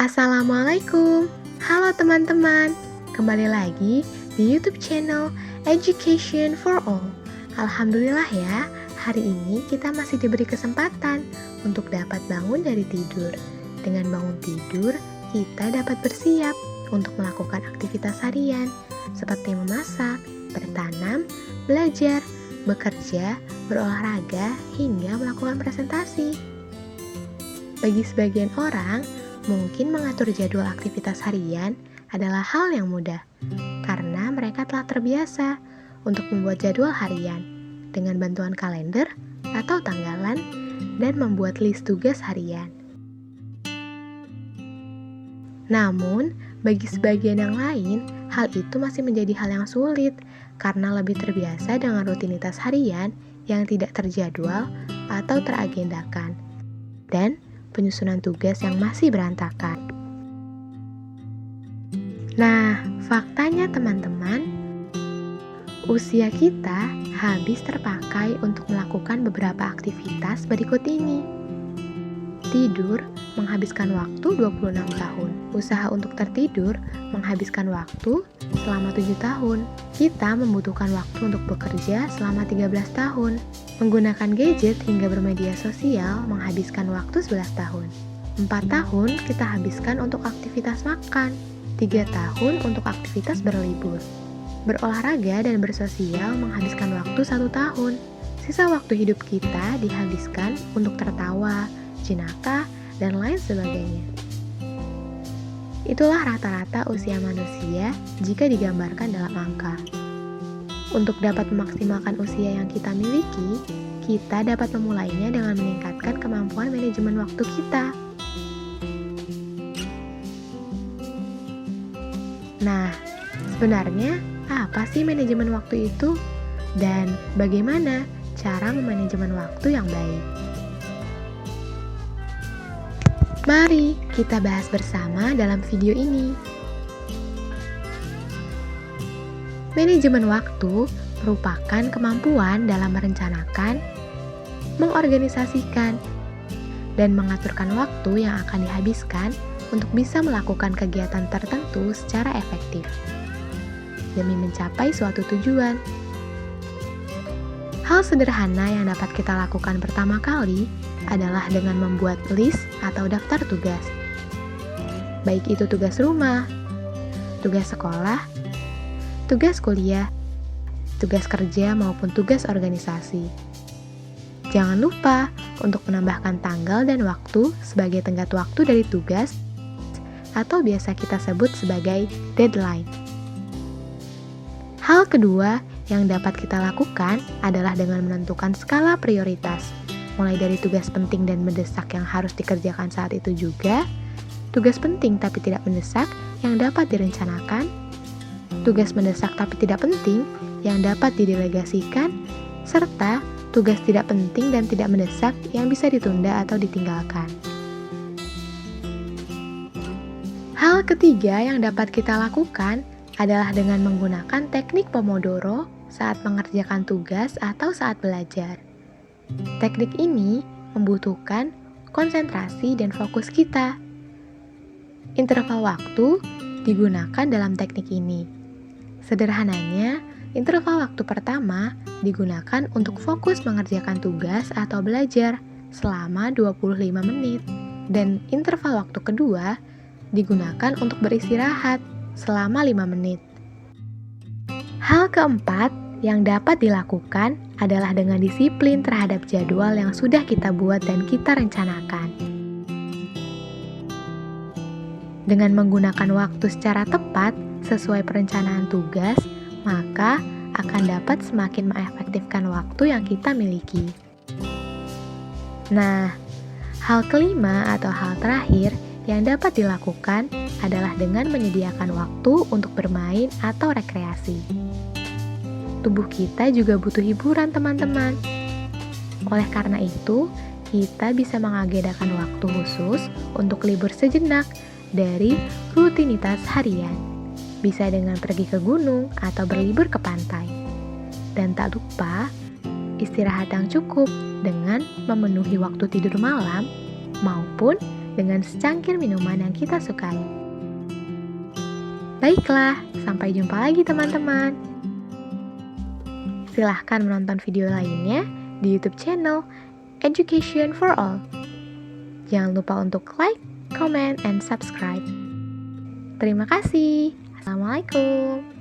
Assalamualaikum. Halo teman-teman. Kembali lagi di YouTube channel Education for All. Alhamdulillah ya, hari ini kita masih diberi kesempatan untuk dapat bangun dari tidur. Dengan bangun tidur, kita dapat bersiap untuk melakukan aktivitas harian seperti memasak, bertanam, belajar, bekerja, berolahraga, hingga melakukan presentasi. Bagi sebagian orang, mungkin mengatur jadwal aktivitas harian adalah hal yang mudah, karena mereka telah terbiasa untuk membuat jadwal harian dengan bantuan kalender atau tanggalan dan membuat list tugas harian. Namun, bagi sebagian yang lain, hal itu masih menjadi hal yang sulit karena lebih terbiasa dengan rutinitas harian yang tidak terjadwal atau teragendakan, dan penyusunan tugas yang masih berantakan. Nah, faktanya teman-teman, usia kita habis terpakai untuk melakukan beberapa aktivitas berikut ini. Tidur menghabiskan waktu 26 tahun. Usaha untuk tertidur menghabiskan waktu selama 7 tahun. Kita membutuhkan waktu untuk bekerja selama 13 tahun. Menggunakan gadget hingga bermedia sosial menghabiskan waktu 11 tahun. 4 tahun kita habiskan untuk aktivitas makan. 3 tahun untuk aktivitas berlibur. Berolahraga dan bersosial menghabiskan waktu 1 tahun. Sisa waktu hidup kita dihabiskan untuk tertawa, jenaka, dan lain sebagainya. Itulah rata-rata usia manusia jika digambarkan dalam angka. Untuk dapat memaksimalkan usia yang kita miliki, kita dapat memulainya dengan meningkatkan kemampuan manajemen waktu kita. Nah, sebenarnya apa sih manajemen waktu itu? Dan bagaimana cara memanajemen waktu yang baik? Mari kita bahas bersama dalam video ini. Manajemen waktu merupakan kemampuan dalam merencanakan, mengorganisasikan, dan mengaturkan waktu yang akan dihabiskan untuk bisa melakukan kegiatan tertentu secara efektif demi mencapai suatu tujuan. Hal sederhana yang dapat kita lakukan pertama kali adalah dengan membuat list atau daftar tugas. Baik itu tugas rumah, tugas sekolah, tugas kuliah, tugas kerja maupun tugas organisasi. Jangan lupa untuk menambahkan tanggal dan waktu sebagai tenggat waktu dari tugas atau biasa kita sebut sebagai deadline. Hal kedua yang dapat kita lakukan adalah dengan menentukan skala prioritas, mulai dari tugas penting dan mendesak yang harus dikerjakan saat itu juga, tugas penting tapi tidak mendesak yang dapat direncanakan, tugas mendesak tapi tidak penting yang dapat didelegasikan, serta tugas tidak penting dan tidak mendesak yang bisa ditunda atau ditinggalkan. Hal ketiga yang dapat kita lakukan adalah dengan menggunakan teknik Pomodoro saat mengerjakan tugas atau saat belajar. Teknik ini membutuhkan konsentrasi dan fokus kita. Interval waktu digunakan dalam teknik ini. Sederhananya, interval waktu pertama digunakan untuk fokus mengerjakan tugas atau belajar selama 25 menit, dan interval waktu kedua digunakan untuk beristirahat selama 5 menit. Hal keempat yang dapat dilakukan adalah dengan disiplin terhadap jadwal yang sudah kita buat dan kita rencanakan. Dengan menggunakan waktu secara tepat sesuai perencanaan tugas, maka akan dapat semakin mengefektifkan waktu yang kita miliki. Nah, hal kelima atau hal terakhir yang dapat dilakukan adalah dengan menyediakan waktu untuk bermain atau rekreasi. Tubuh kita juga butuh hiburan, teman-teman. Oleh karena itu, kita bisa mengagendakan waktu khusus untuk libur sejenak dari rutinitas harian. Bisa dengan pergi ke gunung atau berlibur ke pantai. Dan tak lupa, istirahat yang cukup dengan memenuhi waktu tidur malam maupun dengan secangkir minuman yang kita sukai. Baiklah, sampai jumpa lagi teman-teman. Silahkan menonton video lainnya di YouTube channel Education for All. Jangan lupa untuk like, comment, and subscribe. Terima kasih. Assalamualaikum.